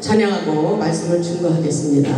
찬양하고 말씀을 증거하겠습니다.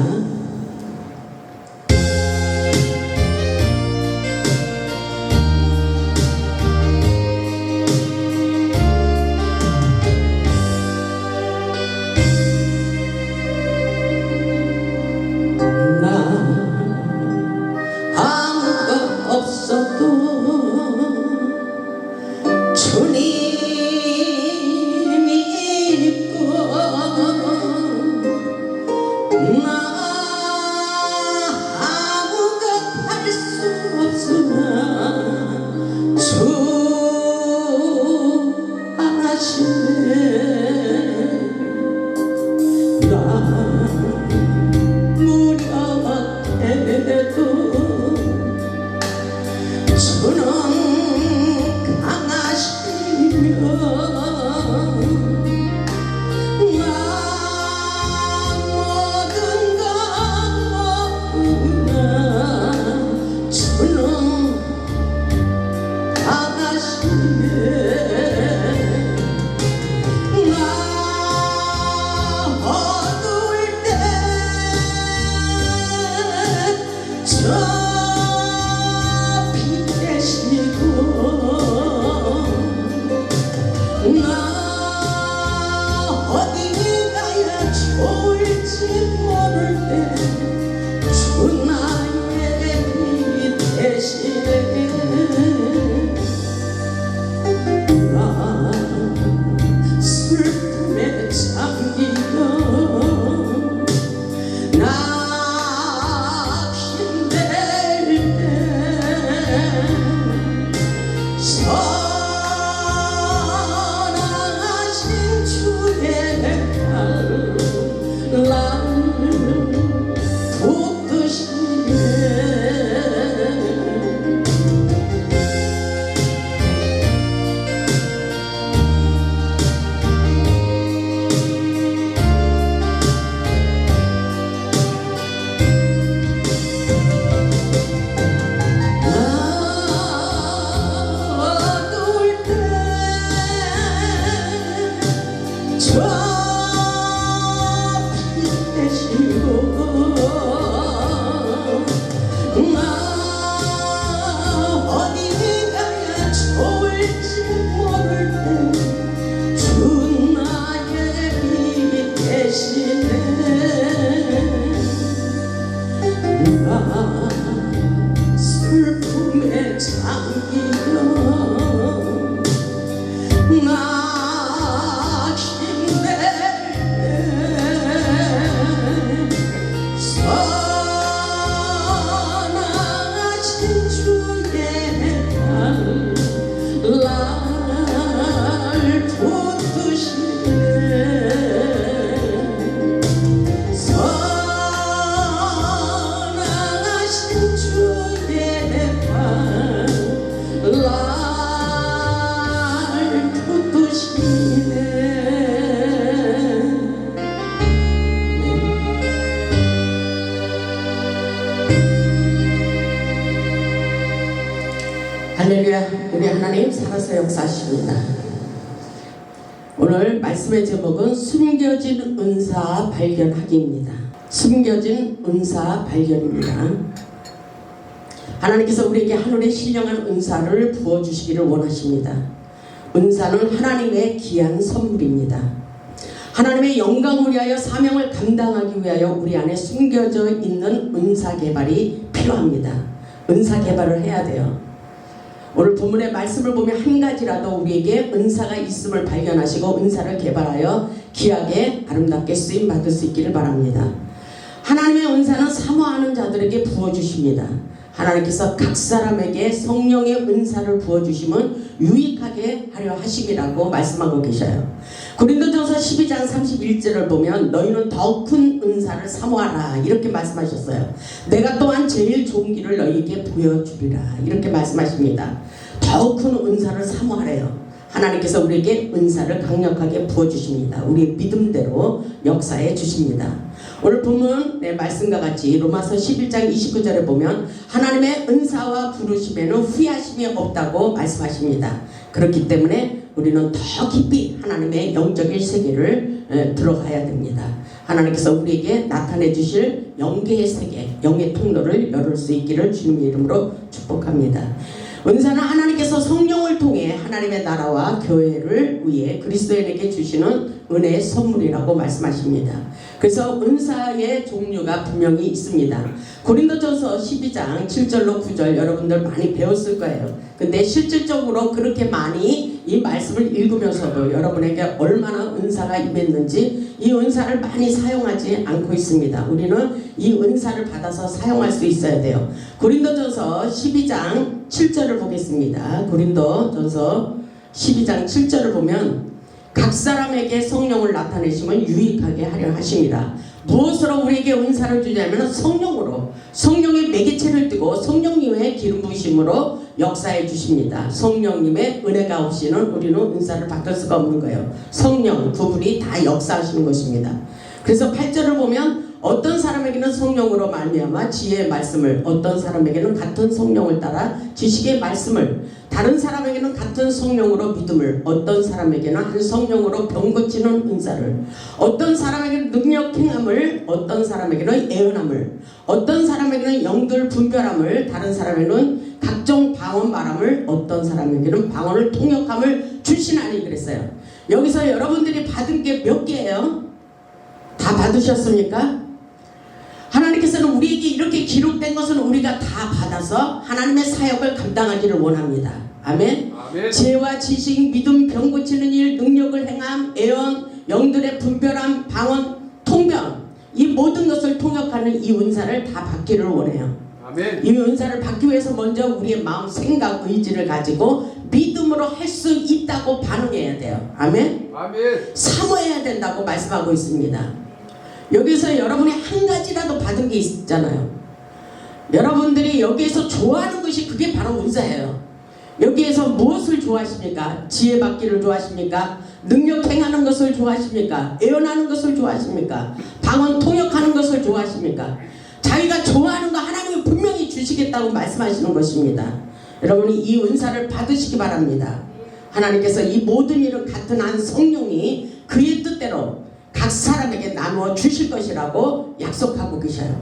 슬픔에 잠기며 나 힘들 때 선하신 주의 날 붙드시네. 할렐루야. 우리 하나님 살아서 역사하십니다. 오늘 말씀의 제목은 숨겨진 은사 발견하기입니다. 숨겨진 은사 발견입니다. 하나님께서 우리에게 하늘의 신령한 은사를 부어주시기를 원하십니다. 은사는 하나님의 귀한 선물입니다. 하나님의 영광을 위하여 사명을 감당하기 위하여 우리 안에 숨겨져 있는 은사 개발이 필요합니다. 은사 개발을 해야 돼요. 오늘 본문의 말씀을 보면 한 가지라도 우리에게 은사가 있음을 발견하시고 은사를 개발하여 귀하게 아름답게 쓰임 받을 수 있기를 바랍니다. 하나님의 은사는 사모하는 자들에게 부어주십니다. 하나님께서 각 사람에게 성령의 은사를 부어주시면 유익하게 하려 하심이라고 말씀하고 계셔요. 고린도전서 12장 31절을 보면 너희는 더 큰 은사를 사모하라 이렇게 말씀하셨어요. 내가 또한 제일 좋은 길을 너희에게 보여주리라 이렇게 말씀하십니다. 더 큰 은사를 사모하래요. 하나님께서 우리에게 은사를 강력하게 부어주십니다. 우리의 믿음대로 역사해 주십니다. 오늘 본문 말씀과 같이 로마서 11장 29절에 보면 하나님의 은사와 부르심에는 후회하심이 없다고 말씀하십니다. 그렇기 때문에 우리는 더 깊이 하나님의 영적인 세계를 들어가야 됩니다. 하나님께서 우리에게 나타내 주실 영계의 세계, 영의 통로를 열을 수 있기를 주님의 이름으로 축복합니다. 은사는 하나님께서 성령을 통해 하나님의 나라와 교회를 위해 그리스도인에게 주시는 은혜의 선물이라고 말씀하십니다. 그래서 은사의 종류가 분명히 있습니다. 고린도전서 12장 7절로 9절 여러분들 많이 배웠을 거예요. 근데 실질적으로 그렇게 많이 이 말씀을 읽으면서도 여러분에게 얼마나 은사가 임했는지 이 은사를 많이 사용하지 않고 있습니다. 우리는 이 은사를 받아서 사용할 수 있어야 돼요. 고린도전서 12장 7절을 보겠습니다. 고린도전서 12장 7절을 보면 각 사람에게 성령을 나타내시면 유익하게 하려 하십니다. 무엇으로 우리에게 은사를 주냐면 성령으로, 성령의 매개체를 띠고 성령님의 기름 부으심으로 역사해 주십니다. 성령님의 은혜가 없이는 우리는 은사를 받을 수가 없는 거예요. 성령 그분이 다 역사하시는 것입니다. 그래서 8절을 보면 어떤 사람에게는 성령으로 말미암아 지혜의 말씀을, 어떤 사람에게는 같은 성령을 따라 지식의 말씀을, 다른 사람에게는 같은 성령으로 믿음을, 어떤 사람에게는 한 성령으로 병 고치는 은사를, 어떤 사람에게는 능력 행함을, 어떤 사람에게는 예언함을, 어떤 사람에게는 영들 분별함을, 다른 사람에게는 각종 방언 말함을, 어떤 사람에게는 방언을 통역함을 주시나니 그랬어요. 여기서 여러분들이 받은 게 몇 개예요? 다 받으셨습니까? 하나님께서는 우리에게 이렇게 기록된 것은 우리가 다 받아서 하나님의 사역을 감당하기를 원합니다. 아멘. 아멘. 지혜와 지식, 믿음, 병 고치는 일, 능력을 행함, 예언, 영들의 분별함, 방언, 통변, 이 모든 것을 통역하는 이 은사를 다 받기를 원해요. 아멘. 이 은사를 받기 위해서 먼저 우리의 마음, 생각, 의지를 가지고 믿음으로 할 수 있다고 반응해야 돼요. 아멘. 아멘. 사모해야 된다고 말씀하고 있습니다. 여기서 여러분이 한 가지라도 받은 게 있잖아요. 여러분들이 여기에서 좋아하는 것이 그게 바로 은사예요. 여기에서 무엇을 좋아하십니까? 지혜 받기를 좋아하십니까? 능력 행하는 것을 좋아하십니까? 예언하는 것을 좋아하십니까? 방언 통역하는 것을 좋아하십니까? 자기가 좋아하는 거 하나님이 분명히 주시겠다고 말씀하시는 것입니다. 여러분이 이 은사를 받으시기 바랍니다. 하나님께서 이 모든 일은 같은 한 성령이 그의 뜻대로 각 사람에게 나누어 주실 것이라고 약속하고 계셔요.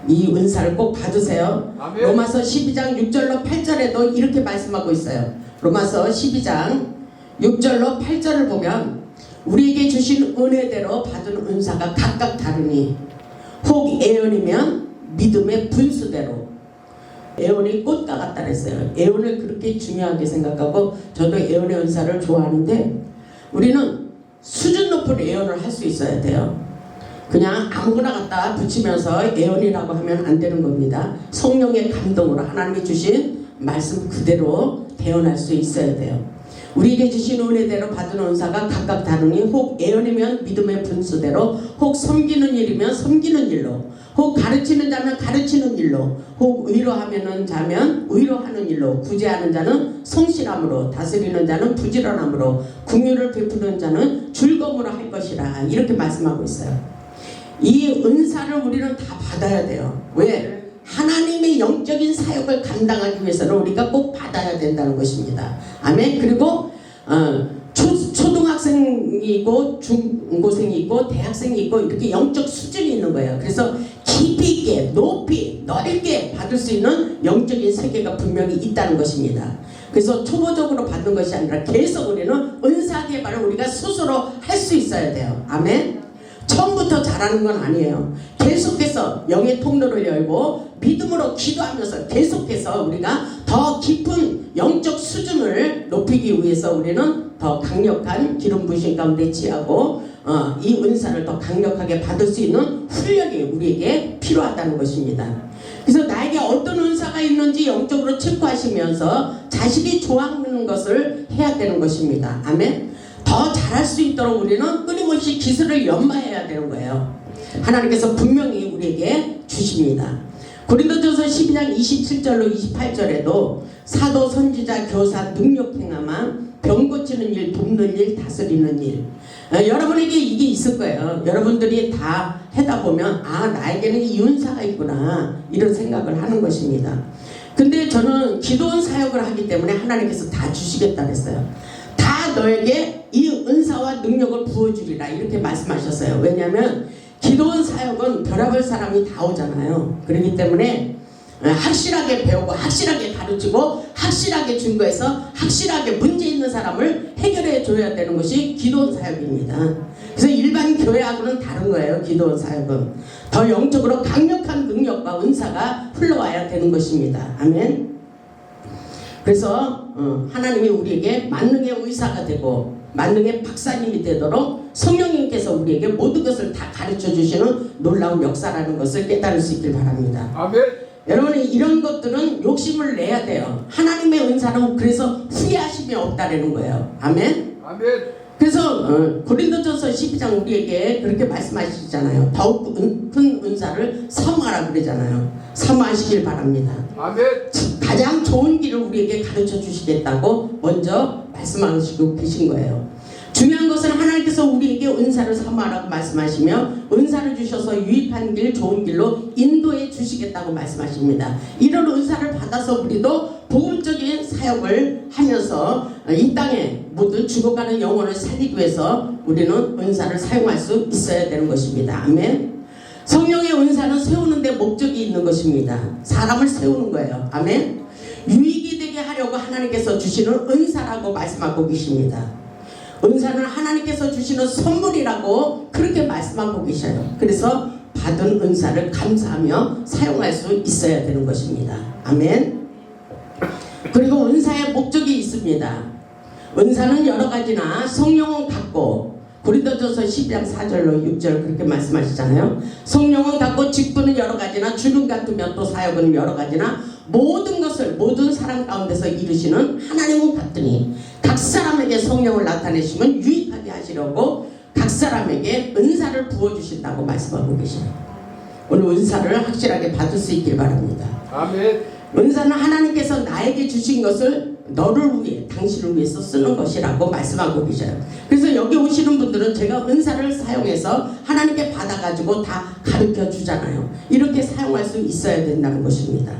이 은사를 꼭 받으세요. 아멘. 로마서 12장 6절로 8절에도 이렇게 말씀하고 있어요. 로마서 12장 6절로 8절을 보면 우리에게 주신 은혜대로 받은 은사가 각각 다르니 혹 예언이면 믿음의 분수대로, 예언이 꽃과 같다 그랬어요. 예언을 그렇게 중요하게 생각하고 저도 예언의 은사를 좋아하는데 우리는 수준 높은 예언을 할 수 있어야 돼요. 그냥 아무거나 갖다 붙이면서 예언이라고 하면 안 되는 겁니다. 성령의 감동으로 하나님이 주신 말씀 그대로 대언할 수 있어야 돼요. 우리에게 주신 은혜대로 받은 은사가 각각 다르니 혹 예언이면 믿음의 분수대로, 혹 섬기는 일이면 섬기는 일로, 혹 가르치는 자면 가르치는 일로, 혹 위로하는 자면 위로하는 일로, 구제하는 자는 성실함으로, 다스리는 자는 부지런함으로, 긍휼을 베푸는 자는 즐거움으로 할 것이라, 이렇게 말씀하고 있어요. 이 은사를 우리는 다 받아야 돼요. 왜? 하나님의 영적인 사역을 감당하기 위해서는 우리가 꼭 받아야 된다는 것입니다. 아멘. 그리고 초등학생이고 중고생이 있고 대학생이 있고 이렇게 영적 수준이 있는 거예요. 그래서 깊이 있게 높이 넓게 받을 수 있는 영적인 세계가 분명히 있다는 것입니다. 그래서 초보적으로 받는 것이 아니라 계속 우리는 은사 개발을 우리가 스스로 할 수 있어야 돼요. 아멘. 처음부터 잘하는 건 아니에요. 계속해서 영의 통로를 열고 믿음으로 기도하면서 계속해서 우리가 더 깊은 영적 수준을 높이기 위해서 우리는 더 강력한 기름 부으심 가운데 취하고 이 은사를 더 강력하게 받을 수 있는 훈련이 우리에게 필요하다는 것입니다. 그래서 나에게 어떤 은사가 있는지 영적으로 체크하시면서 자신이 좋아하는 것을 해야 되는 것입니다. 아멘. 더 잘할 수 있도록 우리는 끊임없이 기술을 연마해야 되는 거예요. 하나님께서 분명히 우리에게 주십니다. 고린도전서 12장 27절로 28절에도 사도, 선지자, 교사, 능력 행함함, 병 고치는 일, 돕는 일, 다스리는 일. 여러분에게 이게 있을 거예요. 여러분들이 다 하다 보면 나에게는 이 은사가 있구나 이런 생각을 하는 것입니다. 근데 저는 기도원 사역을 하기 때문에 하나님께서 다 주시겠다 그랬어요. 다 내가 너에게 이 은사와 능력을 부어주리라 이렇게 말씀하셨어요. 왜냐하면 기도원 사역은 별의별 사람이 다 오잖아요. 그렇기 때문에 확실하게 배우고 확실하게 가르치고 확실하게 증거해서 확실하게 문제 있는 사람을 해결해 줘야 되는 것이 기도원 사역입니다. 그래서 일반 교회하고는 다른 거예요. 기도원 사역은 더 영적으로 강력한 능력과 은사가 흘러와야 되는 것입니다. 아멘. 그래서 하나님이 우리에게 만능의 의사가 되고 만능의 박사님이 되도록 성령님께서 우리에게 모든 것을 다 가르쳐 주시는 놀라운 역사라는 것을 깨달을 수 있길 바랍니다. 아멘. 여러분이 이런 것들은 욕심을 내야 돼요. 하나님의 은사는 그래서 후회하심이 없다라는 거예요. 아멘. 아멘. 그래서 고린도전서 12장 우리에게 그렇게 말씀하시잖아요. 더욱 큰 은사를 사모하라 그러잖아요. 사모하시길 바랍니다. 아멘. 가장 좋은 길을 우리에게 가르쳐 주시겠다고 먼저 말씀하시고 계신 거예요. 중요한 것은 하나님께서 우리에게 은사를 사모하라고 말씀하시며 은사를 주셔서 유익한 길, 좋은 길로 인도해 주시겠다고 말씀하십니다. 이런 은사를 받아서 우리도 복음적인 사역을 하면서 이 땅에 모두 죽어가는 영혼을 살리기 위해서 우리는 은사를 사용할 수 있어야 되는 것입니다. 아멘. 성령의 은사는 세우는 데 목적이 있는 것입니다. 사람을 세우는 거예요. 아멘. 유익이 되게 하려고 하나님께서 주시는 은사라고 말씀하고 계십니다. 은사는 하나님께서 주시는 선물이라고 그렇게 말씀하고 계셔요. 그래서 받은 은사를 감사하며 사용할 수 있어야 되는 것입니다. 아멘. 그리고 은사의 목적이 있습니다. 은사는 여러 가지나 성령은 같고 고린도전서 12장 4절로 6절 그렇게 말씀하시잖아요. 성령은 같고 직분은 여러 가지나 주는 같으며 또 사역은 여러 가지나 모든 것을 모든 사람 가운데서 이루시는 하나님은 같으니 각 사람에게 성령을 나타내시면 유익하게 하시려고 각 사람에게 은사를 부어주신다고 말씀하고 계셔요. 오늘 은사를 확실하게 받을 수 있길 바랍니다. 아멘. 은사는 하나님께서 나에게 주신 것을 너를 위해 당신을 위해서 쓰는 것이라고 말씀하고 계셔요. 그래서 여기 오시는 분들은 제가 은사를 사용해서 하나님께 받아가지고 다 가르쳐 주잖아요. 이렇게 사용할 수 있어야 된다는 것입니다.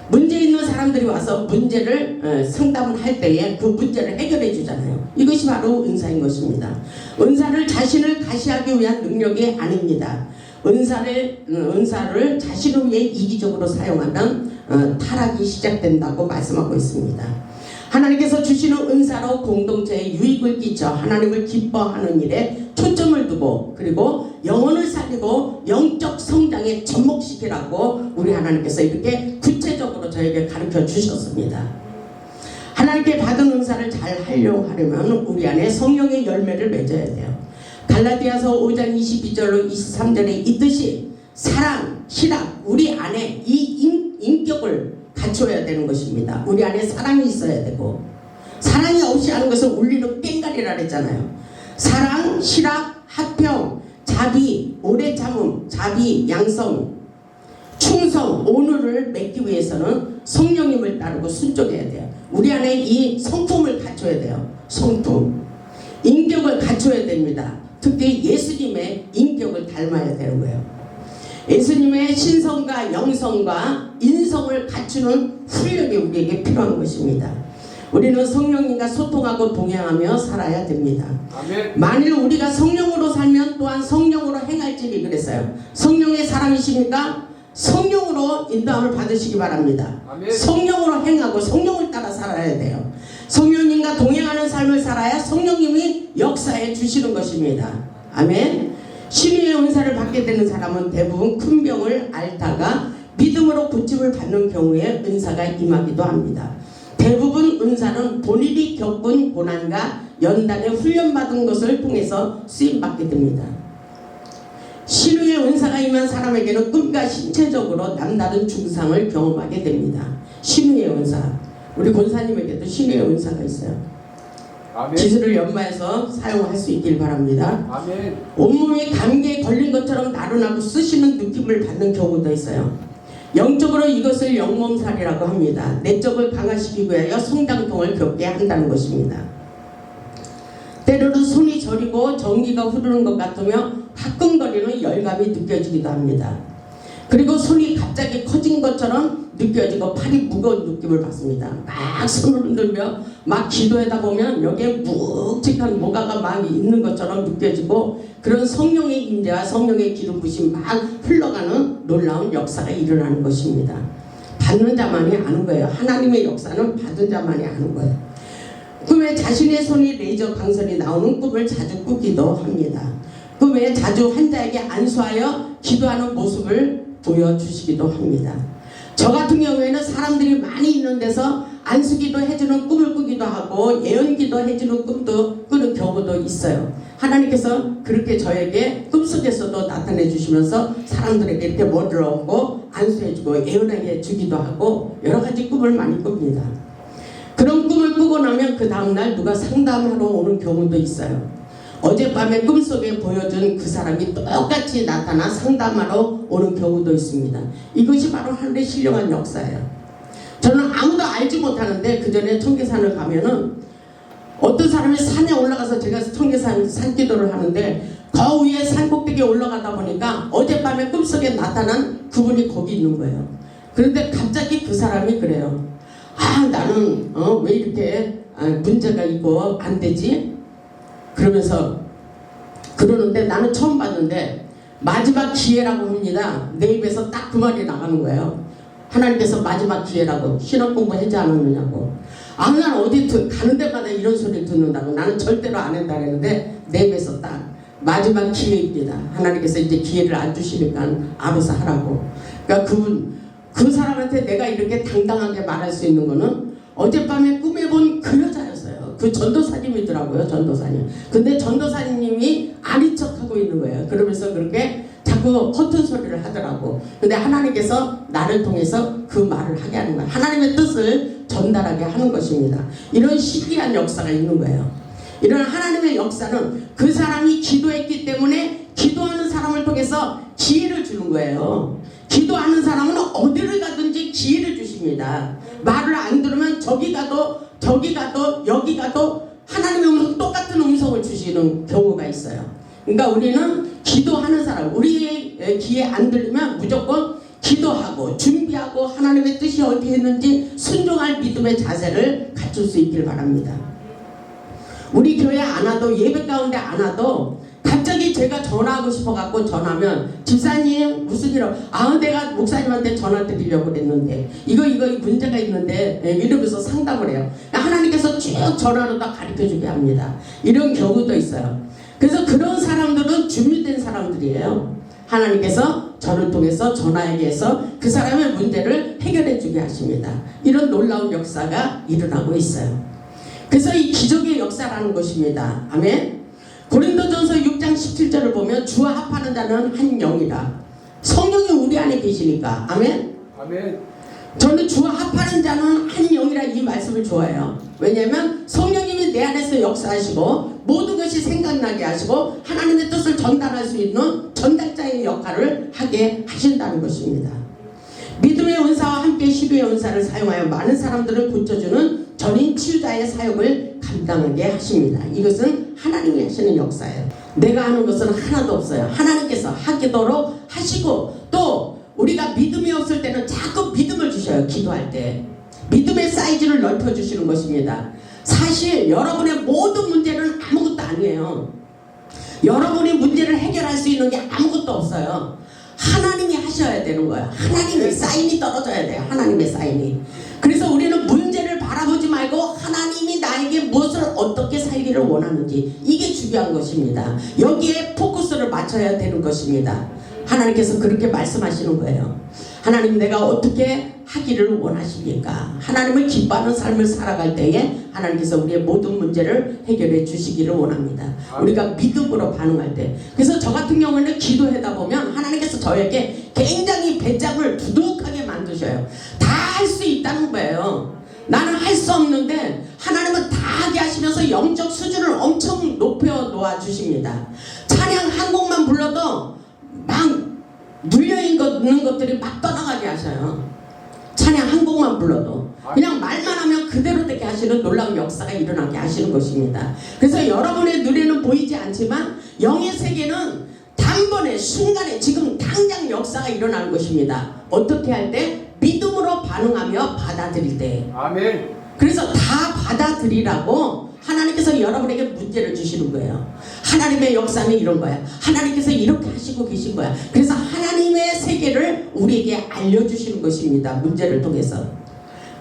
문제 있는 사람들이 와서 문제를 상담을 할 때에 그 문제를 해결해 주잖아요. 이것이 바로 은사인 것입니다. 은사를 자신을 가시하기 위한 능력이 아닙니다. 은사를 자신을 위해 이기적으로 사용하면 타락이 시작된다고 말씀하고 있습니다. 하나님께서 주시는 은사로 공동체에 유익을 끼쳐 하나님을 기뻐하는 일에 초점을 두고 그리고 영혼을 살리고 영적 성장에 접목시키라고 우리 하나님께서 이렇게 구체적으로 저에게 가르쳐 주셨습니다. 하나님께 받은 은사를 잘 활용하려면 우리 안에 성령의 열매를 맺어야 돼요. 갈라디아서 5장 22절로 23절에 있듯이 사랑, 희락, 우리 안에 이 인격을 갖춰야 되는 것입니다. 우리 안에 사랑이 있어야 되고 사랑이 없이 하는 것은 울리는 깽가리라 그랬잖아요. 사랑, 희락, 화평, 자비, 오래 참음, 자비, 양성, 충성, 온유를 맺기 위해서는 성령님을 따르고 순종해야 돼요. 우리 안에 이 성품을 갖춰야 돼요. 성품, 인격을 갖춰야 됩니다. 특히 예수님의 인격을 닮아야 되는 거예요. 예수님의 신성과 영성과 인성을 갖추는 훈련이 우리에게 필요한 것입니다. 우리는 성령님과 소통하고 동행하며 살아야 됩니다. 아멘. 만일 우리가 성령으로 살면 또한 성령으로 행할지니 그랬어요. 성령의 사람이십니까? 성령으로 인도함을 받으시기 바랍니다. 아멘. 성령으로 행하고 성령을 따라 살아야 돼요. 성령님과 동행하는 삶을 살아야 성령님이 역사해 주시는 것입니다. 아멘. 신유의 은사를 받게 되는 사람은 대부분 큰 병을 앓다가 믿음으로 고침을 받는 경우에 은사가 임하기도 합니다. 대부분 은사는 본인이 겪은 고난과 연단에 훈련받은 것을 통해서 쓰임받게 됩니다. 신유의 은사가 임한 사람에게는 꿈과 신체적으로 남다른 중상을 경험하게 됩니다. 신유의 은사, 우리 권사님에게도 신유의 은사가 있어요. 아멘. 기술을 연마해서 사용할 수 있길 바랍니다. 아멘. 온몸이 감기에 걸린 것처럼 나른하고 쓰시는 느낌을 받는 경우도 있어요. 영적으로 이것을 영몸살이라고 합니다. 내적을 강화시키기 위하여 성장통을 겪게 한다는 것입니다. 때로는 손이 저리고 전기가 흐르는 것 같으며 화끈거리는 열감이 느껴지기도 합니다. 그리고 손이 갑자기 커진 것처럼 느껴지고 팔이 무거운 느낌을 받습니다. 막 손을 흔들며 막 기도하다 보면 여기에 묵직한 뭐가가 막 있는 것처럼 느껴지고 그런 성령의 임재와 성령의 기름 부심이 막 흘러가는 놀라운 역사가 일어나는 것입니다. 받는 자만이 아는 거예요. 하나님의 역사는 받은 자만이 아는 거예요. 꿈에 자신의 손이 레이저 광선이 나오는 꿈을 자주 꾸기도 합니다. 꿈에 자주 환자에게 안수하여 기도하는 모습을 보여주시기도 합니다. 저 같은 경우에는 사람들이 많이 있는 데서 안수기도 해주는 꿈을 꾸기도 하고 예언기도 해주는 꿈도 꾸는 경우도 있어요. 하나님께서 그렇게 저에게 꿈속에서도 나타내 주시면서 사람들에게 이렇게 머리를 얹고 안수해주고 예언하게 주기도 하고 여러 가지 꿈을 많이 꿉니다. 그런 꿈을 꾸고 나면 그 다음날 누가 상담하러 오는 경우도 있어요. 어젯밤에 꿈속에 보여준 그 사람이 똑같이 나타나 상담하러 오는 경우도 있습니다. 이것이 바로 하늘의 신령한 역사예요. 저는 아무도 알지 못하는데 그 전에 청계산을 가면은 어떤 사람이 산에 올라가서 제가 청계산 산기도를 하는데 그 위에 산 꼭대기에 올라가다 보니까 어젯밤에 꿈속에 나타난 그분이 거기 있는 거예요. 그런데 갑자기 그 사람이 그래요. 나는 왜 이렇게 문제가 있고 안 되지? 그러면서 그러는데 나는 처음 봤는데 마지막 기회라고 합니다. 내 입에서 딱 그 말이 나가는 거예요. 하나님께서 마지막 기회라고 신학 공부 하지 않았느냐고. 난 어디 가는 데마다 이런 소리를 듣는다고. 나는 절대로 안 한다 그랬는데 내 입에서 딱 마지막 기회입니다. 하나님께서 이제 기회를 안 주시니까 알아서 하라고. 그러니까 그 사람한테 내가 이렇게 당당하게 말할 수 있는 거는 어젯밤에 꿈에 본 그 여자였어요. 그 전도사님이더라고요. 전도사님. 근데 전도사님이 아닌 척하고 있는 거예요. 그러면서 그렇게 자꾸 허튼 소리를 하더라고. 근데 하나님께서 나를 통해서 그 말을 하게 하는 거예요. 하나님의 뜻을 전달하게 하는 것입니다. 이런 신기한 역사가 있는 거예요. 이런 하나님의 역사는 그 사람이 기도했기 때문에 기도하는 사람을 통해서 기회를 주는 거예요. 기도하는 사람은 어디를 가든지 기회를 주십니다. 말을 안 들으면 저기 가도 여기 가도 하나님의 음성, 똑같은 음성을 주시는 경우가 있어요. 그러니까 우리는 기도하는 사람, 우리의 귀에 안 들리면 무조건 기도하고 준비하고 하나님의 뜻이 어디에 있는지 순종할 믿음의 자세를 갖출 수 있길 바랍니다. 우리 교회 안 와도, 예배 가운데 안 와도 갑자기 제가 전화하고 싶어갖고 전화하면 집사님 무슨 일로 내가 목사님한테 전화 드리려고 그랬는데 이거 문제가 있는데 이러면서 상담을 해요. 하나님께서 쭉 전화로 다 가르쳐주게 합니다. 이런 경우도 있어요. 그래서 그런 사람들은 준비된 사람들이에요. 하나님께서 저를 통해서 전화하게 해서 그 사람의 문제를 해결해 주게 하십니다. 이런 놀라운 역사가 일어나고 있어요. 그래서 이 기적의 역사라는 것입니다. 아멘. 고린도전서 6장 17절을 보면 주와 합하는 자는 한 영이라. 성령이 우리 안에 계시니까. 아멘. 아멘. 저는 주와 합하는 자는 한 영이라 이 말씀을 좋아해요. 왜냐하면 성령님이 내 안에서 역사하시고 모든 것이 생각나게 하시고 하나님의 뜻을 전달할 수 있는 전달자의 역할을 하게 하신다는 것입니다. 믿음의 은사와 함께 시류의 은사를 사용하여 많은 사람들을 고쳐주는 전인 치유자의 사역을 감당하게 하십니다. 이것은 하나님이 하시는 역사예요. 내가 하는 것은 하나도 없어요. 하나님께서 하도록 하시고 또 우리가 믿음이 없을 때는 자꾸 믿음을 주셔요. 기도할 때 믿음의 사이즈를 넓혀주시는 것입니다. 사실 여러분의 모든 문제는 아무것도 아니에요. 여러분이 문제를 해결할 수 있는 게 아무것도 없어요. 하나님이 하셔야 되는 거예요. 하나님의 사인이 떨어져야 돼요. 하나님의 사인이. 그래서 우리는 문제를 바라보지 말고 하나님이 나에게 무엇을 어떻게 살기를 원하는지, 이게 중요한 것입니다. 여기에 포커스를 맞춰야 되는 것입니다. 하나님께서 그렇게 말씀하시는 거예요. 하나님, 내가 어떻게 하기를 원하십니까? 하나님을 기뻐하는 삶을 살아갈 때에 하나님께서 우리의 모든 문제를 해결해 주시기를 원합니다. 우리가 믿음으로 반응할 때. 그래서 저 같은 경우는 기도하다 보면 하나님께서 저에게 굉장히 배짱을 두둑하게 만드셔요. 다 할 수 있다는 거예요. 나는 할 수 없는데 하나님은 다 하게 하시면서 영적 수준을 엄청 높여 놓아 주십니다. 찬양 한 곡만 불러도 막 눌려있는 것들이 막 떠나가게 하셔요. 찬양 한 곡만 불러도 그냥 말만 하면 그대로 되게 하시는 놀라운 역사가 일어나게 하시는 것입니다. 그래서 여러분의 눈에는 보이지 않지만 영의 세계는 단번에 순간에 지금 당장 역사가 일어나는 것입니다. 어떻게 할 때? 믿음으로 반응하며 받아들일 때. 아멘. 그래서 다 받아들이라고 하나님께서 여러분에게 문제를 주시는 거예요. 하나님의 역사는 이런 거야. 하나님께서 이렇게 하시고 계신 거야. 그래서 하나님의 세계를 우리에게 알려주시는 것입니다. 문제를 통해서.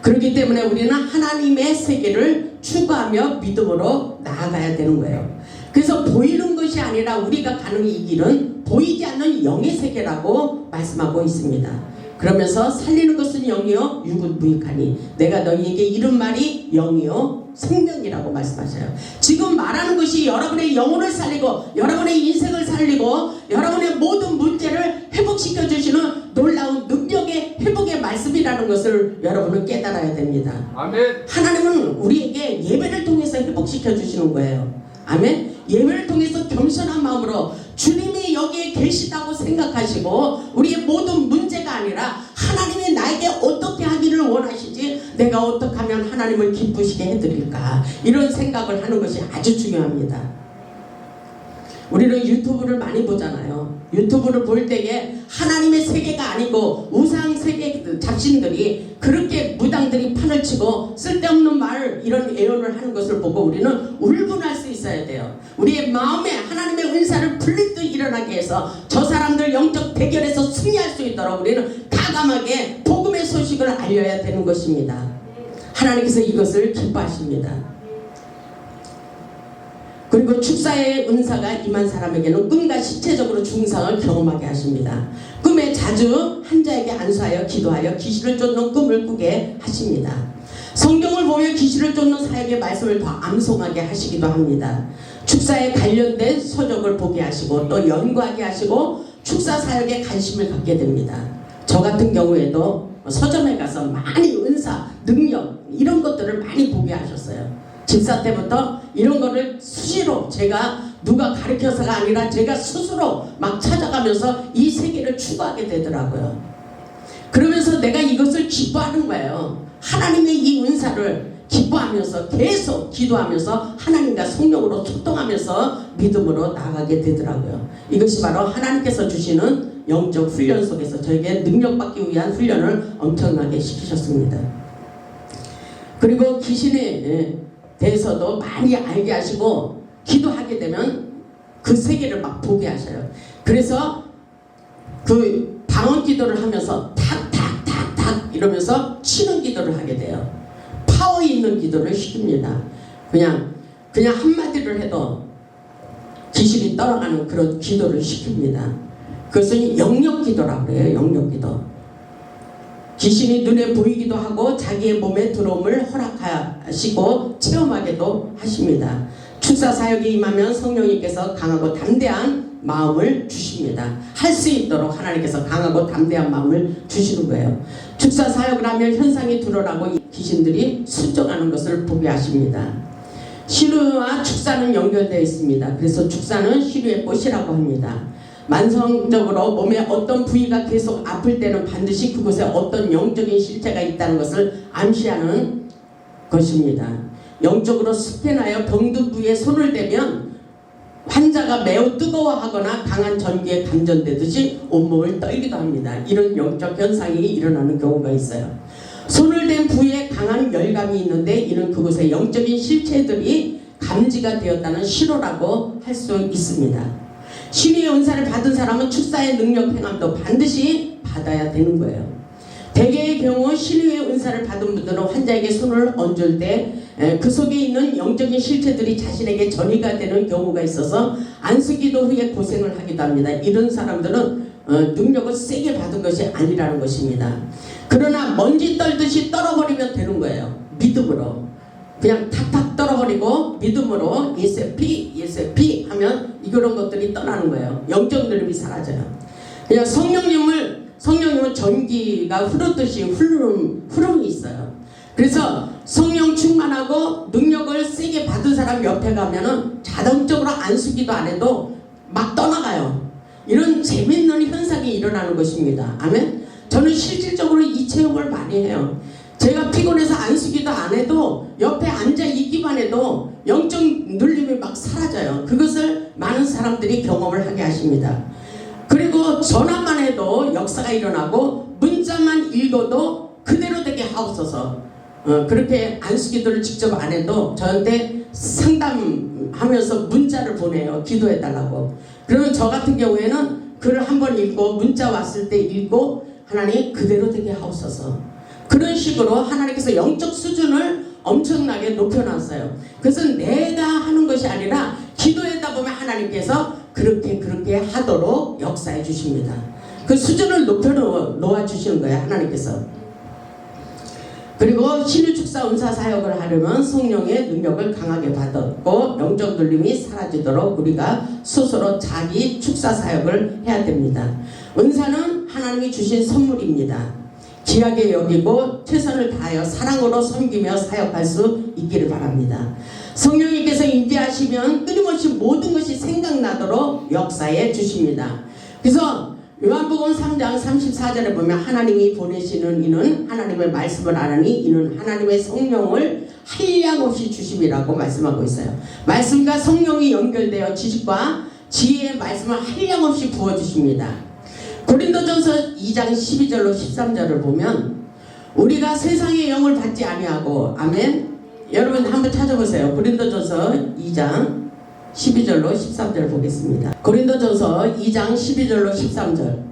그렇기 때문에 우리는 하나님의 세계를 추구하며 믿음으로 나아가야 되는 거예요. 그래서 보이는 것이 아니라 우리가 가는 이 길은 보이지 않는 영의 세계라고 말씀하고 있습니다. 그러면서 살리는 것은 영이요 육은 무익하니 내가 너희에게 이른 말이 영이요 생명이라고 말씀하셔요. 지금 말하는 것이 여러분의 영혼을 살리고 여러분의 인생을 살리고 여러분의 모든 문제를 회복시켜 주시는 놀라운 능력의 회복의 말씀이라는 것을 여러분은 깨달아야 됩니다. 아멘. 하나님은 우리에게 예배를 통해서 회복시켜 주시는 거예요. 아멘. 예배를 통해서 겸손한 마음으로 주님이 여기에 계시다고 생각하시고 우리의 모든 문제가 아니라 하나님이 나에게 어떻게 하기를 원하시지, 내가 어떻게 하면 하나님을 기쁘시게 해드릴까, 이런 생각을 하는 것이 아주 중요합니다. 우리는 유튜브를 많이 보잖아요. 유튜브를 볼 때에 하나님의 세계가 아니고 우상 세계 잡신들이 그렇게 무당들이 판을 치고 쓸데없는 말 이런 애언을 하는 것을 보고 우리는 울분할 수 있어야 돼요. 우리의 마음에 하나님의 은사를 불리듯 일어나게 해서 저 사람들 영적 대결에서 승리할 수 있도록 우리는 가감하게 복음의 소식을 알려야 되는 것입니다. 하나님께서 이것을 기뻐하십니다. 그리고 축사의 은사가 임한 사람에게는 꿈과 신체적으로 중상을 경험하게 하십니다. 꿈에 자주 한자에게 안수하여 기도하여 귀신을 쫓는 꿈을 꾸게 하십니다. 성경을 보며 귀신을 쫓는 사역의 말씀을 더 암송하게 하시기도 합니다. 축사에 관련된 서적을 보게 하시고 또 연구하게 하시고 축사 사역에 관심을 갖게 됩니다. 저 같은 경우에도 서점에 가서 많이 은사, 능력 이런 것들을 많이 보게 하셨어요. 집사 때부터 이런 거를 수시로 제가 누가 가르쳐서가 아니라 제가 스스로 막 찾아가면서 이 세계를 추구하게 되더라고요. 그러면서 내가 이것을 기뻐하는 거예요. 하나님의 이 은사를 기뻐하면서 계속 기도하면서 하나님과 성령으로 소통하면서 믿음으로 나아가게 되더라고요. 이것이 바로 하나님께서 주시는 영적 훈련 속에서 저에게 능력받기 위한 훈련을 엄청나게 시키셨습니다. 그리고 귀신에 대해서도 많이 알게 하시고 기도하게 되면 그 세계를 막 보게 하셔요. 그래서 그 방언 기도를 하면서 탁탁탁탁 이러면서 치는 기도를 하게 돼요. 파워 있는 기도를 시킵니다. 그냥 한마디를 해도 귀신이 떠나가는 그런 기도를 시킵니다. 그것은 영역 기도라고 해요. 영역 기도. 귀신이 눈에 보이기도 하고 자기의 몸에 들어옴을 허락하시고 체험하게도 하십니다. 축사 사역에 임하면 성령님께서 강하고 담대한 마음을 주십니다. 할 수 있도록 하나님께서 강하고 담대한 마음을 주시는 거예요. 축사 사역을 하면 현상이 드러나고 귀신들이 순종하는 것을 보게 하십니다. 신유와 축사는 연결되어 있습니다. 그래서 축사는 신유의 꽃이라고 합니다. 만성적으로 몸의 어떤 부위가 계속 아플 때는 반드시 그곳에 어떤 영적인 실체가 있다는 것을 암시하는 것입니다. 영적으로 스캔하여 병든 부위에 손을 대면 환자가 매우 뜨거워하거나 강한 전기에 감전되듯이 온몸을 떨기도 합니다. 이런 영적 현상이 일어나는 경우가 있어요. 손을 댄 부위에 강한 열감이 있는데 이는 그곳의 영적인 실체들이 감지가 되었다는 신호라고 할 수 있습니다. 신유의 은사를 받은 사람은 축사의 능력 행함도 반드시 받아야 되는 거예요. 대개의 경우 신유의 은사를 받은 분들은 환자에게 손을 얹을 때 그 속에 있는 영적인 실체들이 자신에게 전이가 되는 경우가 있어서 안수기도 후에 고생을 하기도 합니다. 이런 사람들은 능력을 세게 받은 것이 아니라는 것입니다. 그러나 먼지 떨듯이 떨어버리면 되는 거예요. 믿음으로. 그냥 탁탁 떨어버리고 믿음으로 예세피 하면 이런 것들이 떠나는 거예요. 영적 느낌이 사라져요. 그냥 성령님은 전기가 흐르듯이 흐름이 있어요. 그래서 성령 충만하고 능력을 세게 받은 사람 옆에 가면은 자동적으로 안수기도 안 해도 막 떠나가요. 이런 재밌는 현상이 일어나는 것입니다. 아멘. 저는 실질적으로 이 체험을 많이 해요. 제가 피곤해서 안수기도 안 해도 옆에 앉아 있기만 해도 영적 눌림이 막 사라져요. 그것을 많은 사람들이 경험을 하게 하십니다. 그리고 전화만 해도 역사가 일어나고 문자만 읽어도 그대로 하옵소서. 그렇게 안수기도를 직접 안 해도 저한테 상담하면서 문자를 보내요. 기도해달라고. 그러면 저 같은 경우에는 글을 한번 읽고 문자 왔을 때 읽고 하나님 그대로 되게 하옵소서. 그런 식으로 하나님께서 영적 수준을 엄청나게 높여놨어요. 그래서 내가 하는 것이 아니라 기도하다 보면 하나님께서 그렇게 하도록 역사해 주십니다. 그 수준을 높여 놓아 주시는 거예요. 하나님께서. 그리고 신유축사 은사 사역을 하려면 성령의 능력을 강하게 받았고 영적 눌림이 사라지도록 우리가 스스로 자기 축사 사역을 해야 됩니다. 은사는 하나님이 주신 선물입니다. 귀하게 여기고 최선을 다하여 사랑으로 섬기며 사역할 수 있기를 바랍니다. 성령님께서 임재하시면 끊임없이 모든 것이 생각나도록 역사해 주십니다. 그래서 요한복음 3장 34절에 보면 하나님이 보내시는 이는 하나님의 말씀을 알으니 이는 하나님의 성령을 한량없이 주심이라고 말씀하고 있어요. 말씀과 성령이 연결되어 지식과 지혜의 말씀을 한량없이 부어주십니다. 고린도전서 2장 12절로 13절을 보면 우리가 세상의 영을 받지 아니하고 아멘. 여러분 한번 찾아보세요. 고린도전서 2장 12절로 13절 보겠습니다. 고린도전서 2장 12절로 13절.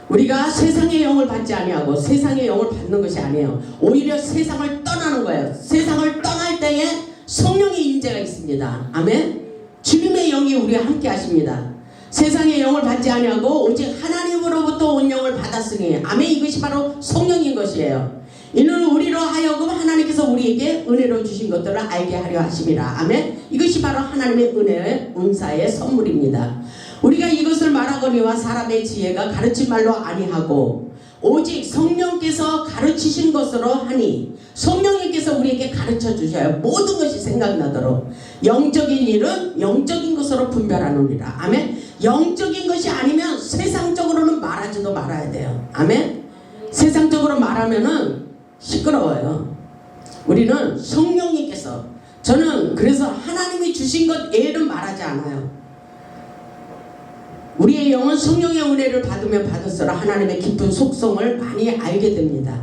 우리가 세상의 영을 받지 아니하고 세상의 영을 받는 것이 아니에요. 오히려 세상을 떠나는 거예요. 세상을 떠날 때에 성령의 임재가 있습니다. 아멘. 주님의 영이 우리와 함께 하십니다. 세상의 영을 받지 아니하고 오직 하나님으로부터 온 영을 받았으니 아멘. 이것이 바로 성령인 것이에요. 이는 우리로 하여금 하나님께서 우리에게 은혜로 주신 것들을 알게 하려 하심이라. 아멘. 이것이 바로 하나님의 은혜의 은사의 선물입니다. 우리가 이것을 말하거니와 사람의 지혜가 가르친 말로 아니하고 오직 성령께서 가르치신 것으로 하니 성령님께서 우리에게 가르쳐 주셔요. 모든 것이 생각나도록 영적인 일은 영적인 것으로 분별하느니라. 아멘. 영적인 것이 아니면 세상적으로는 말하지도 말아야 돼요. 아멘. 세상적으로 말하면은 시끄러워요. 우리는 성령님께서 저는 그래서 하나님이 주신 것 외에는 말하지 않아요. 우리의 영은 성령의 은혜를 받으면 받을수록 하나님의 깊은 속성을 많이 알게 됩니다.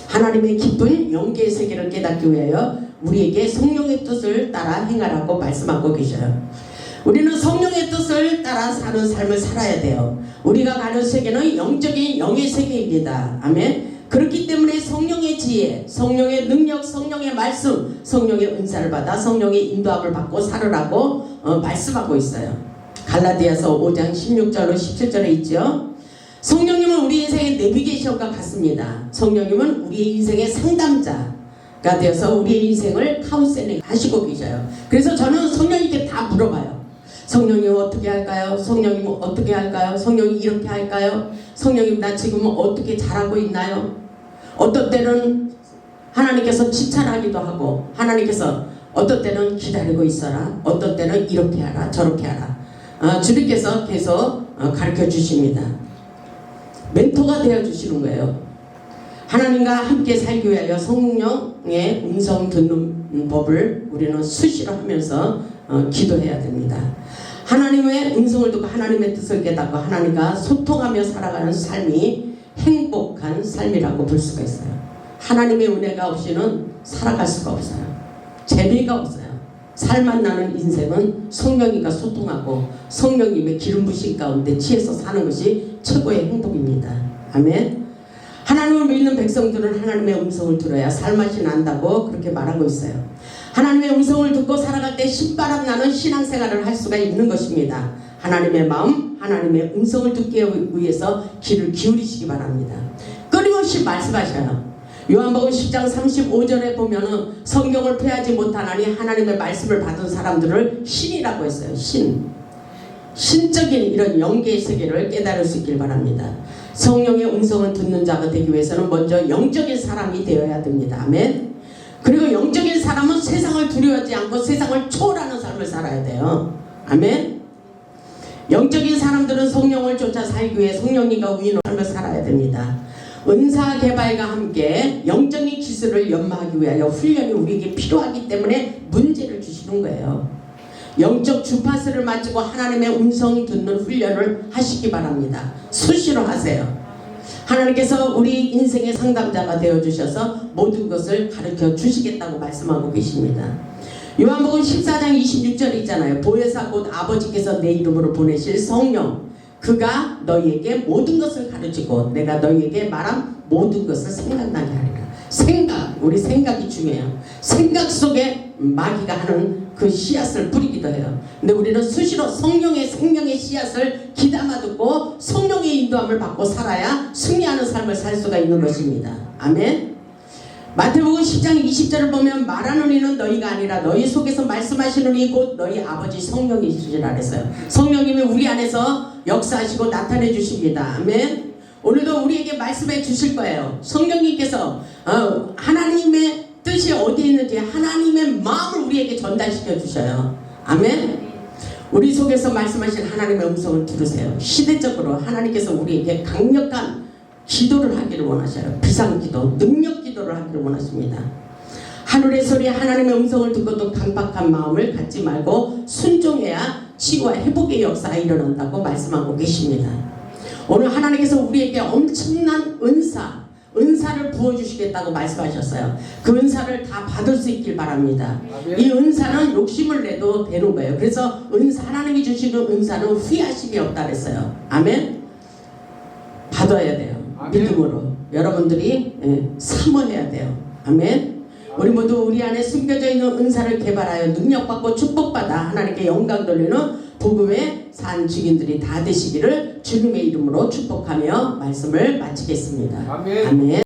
하나님의 깊은 영계의 세계를 깨닫기 위하여 우리에게 성령의 뜻을 따라 행하라고 말씀하고 계셔요. 우리는 성령의 뜻을 따라 사는 삶을 살아야 돼요. 우리가 가는 세계는 영적인 영의 세계입니다. 아멘. 그렇기 때문에 성령의 지혜, 성령의 능력, 성령의 말씀, 성령의 은사를 받아 성령의 인도함을 받고 살으라고 말씀하고 있어요. 갈라디아서 5장 16절로 17절에 있죠. 성령님은 우리 인생의 내비게이션과 같습니다. 성령님은 우리의 인생의 상담자가 되어서 우리의 인생을 카운셀링 하시고 계셔요. 그래서 저는 성령님께 다 물어봐요. 성령님 어떻게 할까요? 성령님 어떻게 할까요? 성령님 이렇게 할까요? 성령님 나 지금 어떻게 잘하고 있나요? 어떤 때는 하나님께서 칭찬하기도 하고 하나님께서 어떤 때는 기다리고 있어라. 어떤 때는 이렇게 하라 저렇게 하라. 주님께서 계속 가르쳐 주십니다. 멘토가 되어 주시는 거예요. 하나님과 함께 살기 위하여 성령의 음성 듣는 법을 우리는 수시로 하면서 기도해야 됩니다. 하나님의 음성을 듣고 하나님의 뜻을 깨닫고 하나님과 소통하며 살아가는 삶이 행복한 삶이라고 볼 수가 있어요. 하나님의 은혜가 없이는 살아갈 수가 없어요. 재미가 없어요. 살맛 나는 인생은 성령님과 소통하고 성령님의 기름 부신 가운데 취해서 사는 것이 최고의 행복입니다. 아멘. 하나님을 믿는 백성들은 하나님의 음성을 들어야 살맛이 난다고 그렇게 말하고 있어요. 하나님의 음성을 듣고 살아갈 때 신바람 나는 신앙생활을 할 수가 있는 것입니다. 하나님의 마음, 하나님의 음성을 듣기 위해서 귀를 기울이시기 바랍니다. 끊임없이 말씀하셔요. 요한복음 10장 35절에 보면은 성경을 폐하지 못하나니 하나님의 말씀을 받은 사람들을 신이라고 했어요. 신적인 이런 영계의 세계를 깨달을 수 있길 바랍니다. 성령의 음성을 듣는 자가 되기 위해서는 먼저 영적인 사람이 되어야 됩니다. 아멘. 그리고 영적인 사람은 세상을 두려워하지 않고 세상을 초월하는 삶을 살아야 돼요. 아멘. 영적인 사람들은 성령을 쫓아 살기 위해 성령님과 우인의 삶을 살아야 됩니다. 은사 개발과 함께 영적인 기술을 연마하기 위하여 훈련이 우리에게 필요하기 때문에 문제를 주시는 거예요. 영적 주파수를 맞추고 하나님의 음성 듣는 훈련을 하시기 바랍니다. 수시로 하세요. 하나님께서 우리 인생의 상담자가 되어주셔서 모든 것을 가르쳐 주시겠다고 말씀하고 계십니다. 요한복음 14장 26절 있잖아요. 보혜사 곧 아버지께서 내 이름으로 보내실 성령, 그가 너희에게 모든 것을 가르치고 내가 너희에게 말한 모든 것을 생각나게 하리라. 생각, 우리 생각이 중요해요. 생각 속에 마귀가 하는 그 씨앗을 뿌리기도 해요. 근데 우리는 수시로 성령의 생명의 씨앗을 귀담아 듣고 성령의 인도함을 받고 살아야 승리하는 삶을 살 수가 있는 것입니다. 아멘. 마태복음 10장 20절을 보면 말하는 이는 너희가 아니라 너희 속에서 말씀하시는 이 곧 너희 아버지 성령이시리라 그랬어요. 성령님이 우리 안에서 역사하시고 나타내 주십니다. 아멘. 오늘도 우리에게 말씀해 주실 거예요. 성령님께서 하나님의 뜻이 어디에 있는지 하나님의 마음을 우리에게 전달시켜 주셔요. 아멘. 우리 속에서 말씀하신 하나님의 음성을 들으세요. 시대적으로 하나님께서 우리에게 강력한 기도를 하기를 원하셔요. 비상기도, 능력기도를 하기를 원하십니다. 하늘의 소리 하나님의 음성을 듣고도 강박한 마음을 갖지 말고 순종해야 치유와 회복의 역사가 일어난다고 말씀하고 계십니다. 오늘 하나님께서 우리에게 엄청난 은사를 부어주시겠다고 말씀하셨어요. 그 은사를 다 받을 수 있길 바랍니다. 이 은사는 욕심을 내도 되는 거예요. 그래서 하나님이 주시는 은사는 후회하심이 없다 그랬어요. 아멘. 받아야 돼요. 믿음으로 여러분들이 사모해야 돼요. 아멘. 우리 모두 우리 안에 숨겨져 있는 은사를 개발하여 능력받고 축복받아 하나님께 영광 돌리는 복음의 산 증인들이 다 되시기를 주님의 이름으로 축복하며 말씀을 마치겠습니다. 아멘.